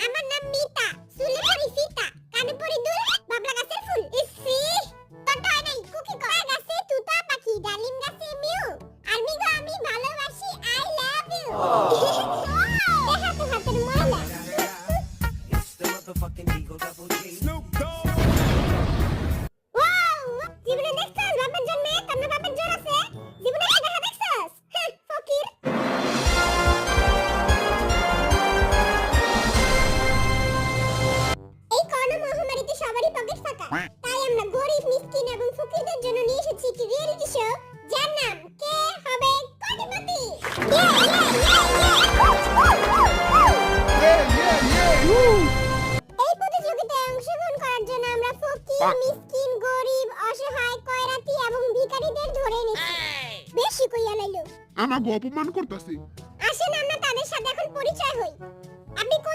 আমার নাম মিতা, চুলে পরি ফিতা, কানে পরি দুল, বাবলা গাছের ফুল। ইসি তন্টা হয় নাই, কুকি কর গাছে তুতা পাখি, ডালিম গাছে মিউ, আর্মি গো আমি ভালোবাসি, আই লাভ ইউ। দেখা তো হাতের ময়লা। ওয়াও, জীবনে দেখছস বাপের জন্মে তোর বাপের জোর আছে? জীবনে কি দেখা দেখছস? ফকির। এই করোনা মহামারীতে সবারই পকেট ফাঁকা, তাই আমরা গরিব মিসকিন এবং ফকিরদের জন্য নিয়ে এসেছি একটি রিয়েলিটি শো যার নাম কে হবে কোটিপতি। এই প্রতিযোগিতায় অংশগ্রহণ করার জন্য আমরা ফকির, মিসকিন, গরিব, অসহায়, কয়রাতি এবং ভিখারিদের ধরে এনেছি। বেশি কইয়া লাইলো, আমাকে অপমান করতেছে। আসেন আমরা তাদের সাথে এখন পরিচয় হই। আপনি কোন